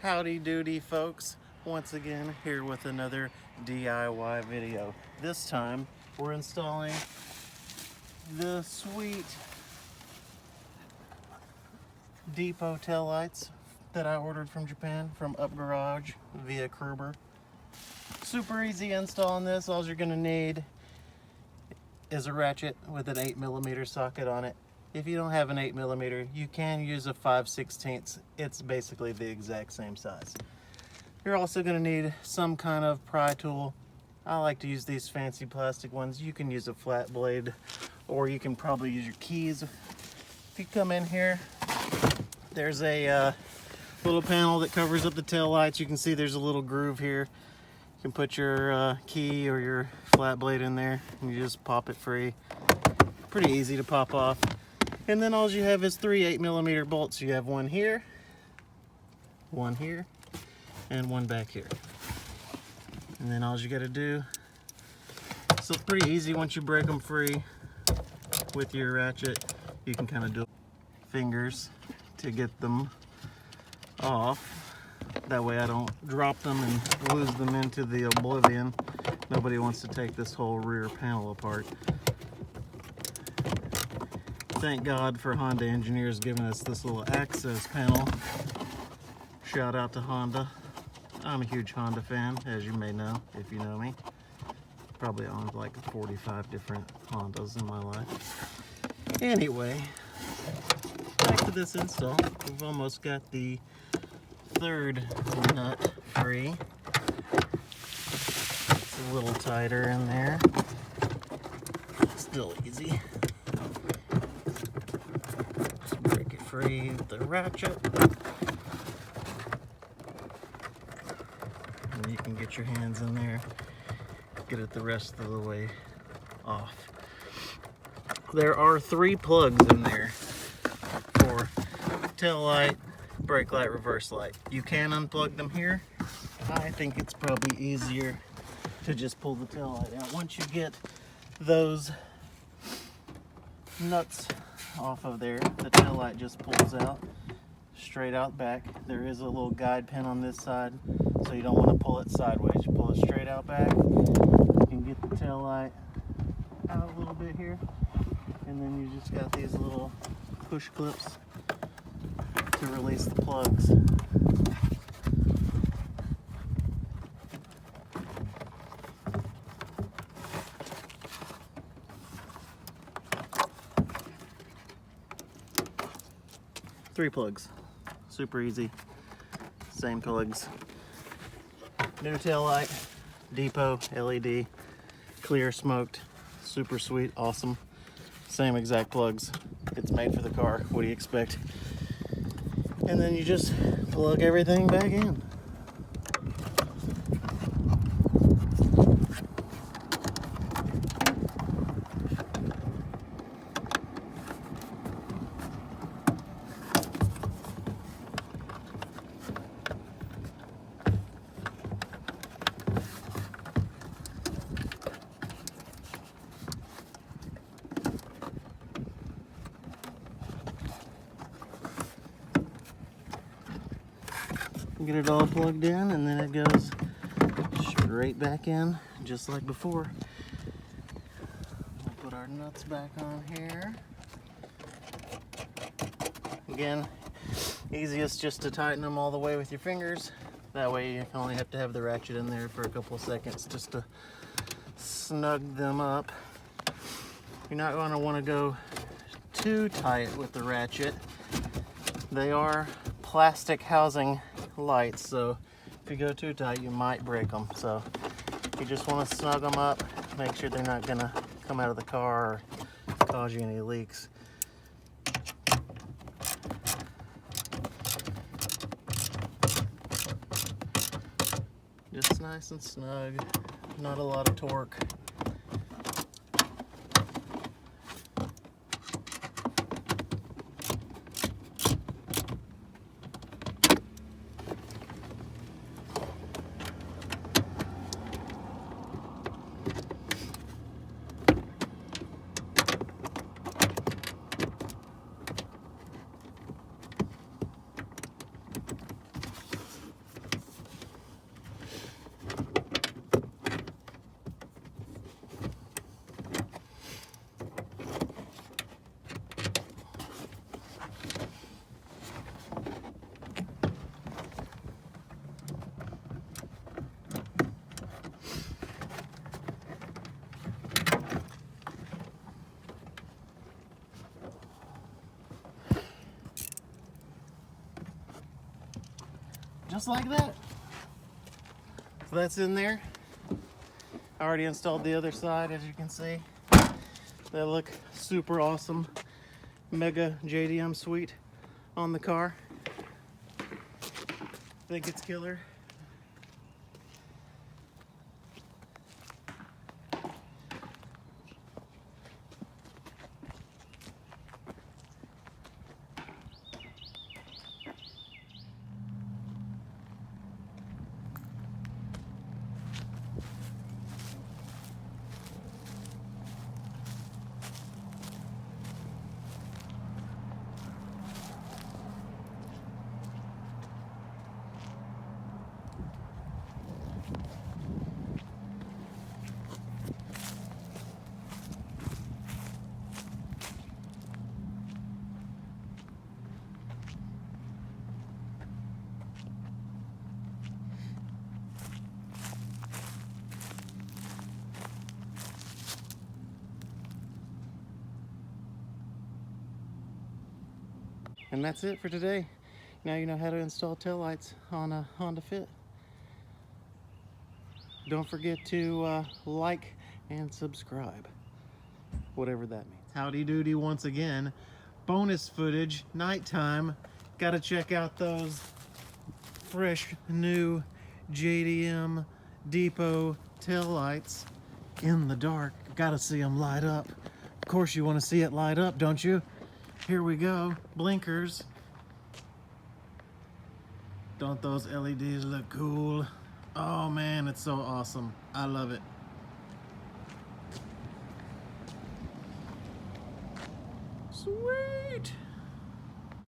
Howdy doody folks, once again here with another DIY video. This time we're installing the sweet depo tail lights that I ordered from Japan from Upgarage via Croooober. Super easy install on this. All you're going to need is a ratchet with an 8mm socket on it. If you don't have an 8mm, you can use a 5/16. It's basically the exact same size. You're also going to need some kind of pry tool. I like to use these fancy plastic ones. You can use a flat blade, or you can probably use your keys. If you come in here, there's a little panel that covers up the tail lights. You can see there's a little groove here. You can put your key or your flat blade in there, and you just pop it free. Pretty easy to pop off. And then all you have is 3 8mm bolts. You have one here, and one back here. And then all you got to do, so it's pretty easy once you break them free with your ratchet. You can kind of do fingers to get them off. That way I don't drop them and lose them into the oblivion. Nobody wants to take this whole rear panel apart. Thank God for Honda engineers giving us this little access panel. Shout out to Honda. I'm a huge Honda fan, as you may know, if you know me. Probably owned like 45 different Hondas in my life. Anyway, back to this install. We've almost got the third nut free. It's a little tighter in there. Still easy. Break it free with the ratchet. And you can get your hands in there, get it the rest of the way off. There are 3 plugs in there for tail light, brake light, reverse light. You can unplug them here. I think it's probably easier to just pull the tail light out. Once you get those nuts off of there, the tail light just pulls out straight out back. There is a little guide pin on this side, so you don't want to pull it sideways. You pull it straight out back. You can get the tail light out a little bit here, and then you just got these little push clips to release the plugs. Three plugs, super easy, same plugs. New tail light, depo, LED, clear, smoked, super sweet, awesome. Same exact plugs. It's made for the car, what do you expect? And then you just plug everything back in. Get it all plugged in, and then it goes straight back in just like before. We'll put our nuts back on here. Again, easiest just to tighten them all the way with your fingers. That way you only have to have the ratchet in there for a couple of seconds just to snug them up. You're not going to want to go too tight with the ratchet. They are plastic housing lights, so if you go too tight you might break them. So you just want to snug them up, make sure they're not going to come out of the car or cause you any leaks. Just nice and snug, not a lot of torque. just like that. So that's in there. I already installed the other side, as you can see. They look super awesome. Mega JDM suite on the car. I think it's killer. And that's it for today. Now you know how to install taillights on a Honda Fit. Don't forget to like and subscribe, whatever that means. Howdy doody once again. Bonus footage, nighttime. Gotta check out those fresh new JDM Depot taillights in the dark. Gotta see them light up. Of course you want to see it light up, don't you? Here we go, blinkers. Don't those LEDs look cool? Oh man, it's so awesome. I love it. Sweet.